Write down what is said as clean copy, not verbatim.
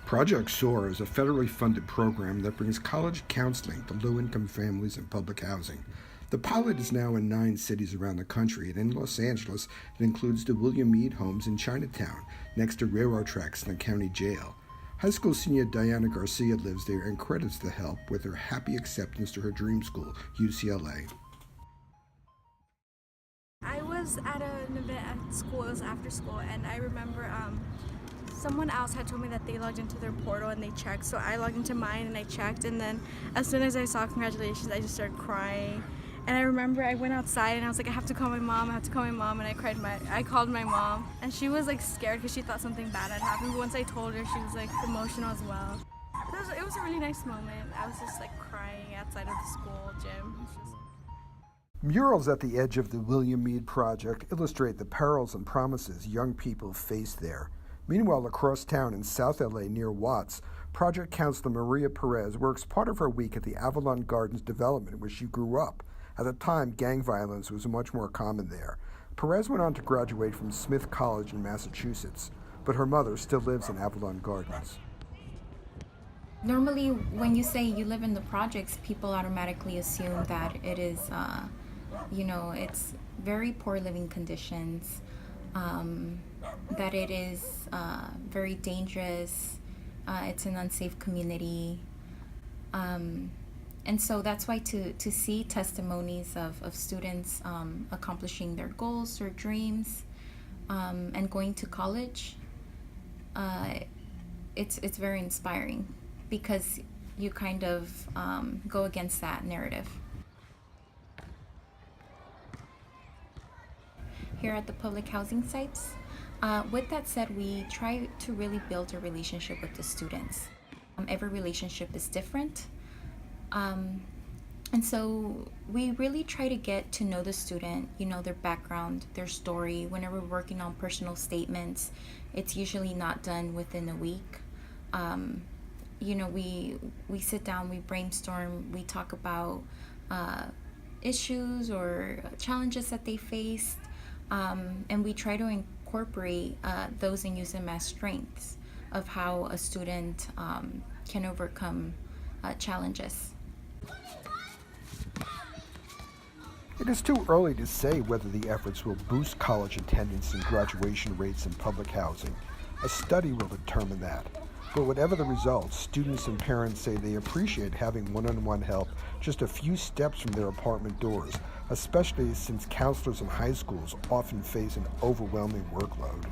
Project SOAR is a federally funded program that brings college counseling to low-income families in public housing. The pilot is now in 9 cities around the country, and in Los Angeles, it includes the William Mead Homes in Chinatown, next to railroad tracks in the county jail. High school senior Diana Garcia lives there and credits the help with her happy acceptance to her dream school, UCLA. I was at an event at school, it was after school, and I remember someone else had told me that they logged into their portal and they checked, so I logged into mine and I checked, and then as soon as I saw congratulations, I just started crying. And I remember I went outside and I was like, I have to call my mom, and I called my mom, and she was like scared because she thought something bad had happened, but once I told her, she was like emotional as well. It was a really nice moment. I was just like crying outside of the school gym. Murals at the edge of the William Mead Project illustrate the perils and promises young people face there. Meanwhile, across town in South LA near Watts, project counselor Maria Perez works part of her week at the Avalon Gardens development where she grew up. At the time, gang violence was much more common there. Perez went on to graduate from Smith College in Massachusetts, but her mother still lives in Avalon Gardens. Normally, when you say you live in the projects, people automatically assume that it is, it's very poor living conditions, that it is very dangerous, it's an unsafe community. And so that's why to see testimonies of students accomplishing their goals or dreams and going to college, it's very inspiring because you kind of go against that narrative. Here at the public housing sites, with that said, we try to really build a relationship with the students. Every relationship is different. And so we really try to get to know the student, their background, their story. Whenever we're working on personal statements, it's usually not done within a week. We sit down, we brainstorm, we talk about issues or challenges that they faced, and we try to incorporate those and use them as strengths of how a student can overcome challenges. It is too early to say whether the efforts will boost college attendance and graduation rates in public housing. A study will determine that. But whatever the results, students and parents say they appreciate having one-on-one help just a few steps from their apartment doors, especially since counselors in high schools often face an overwhelming workload.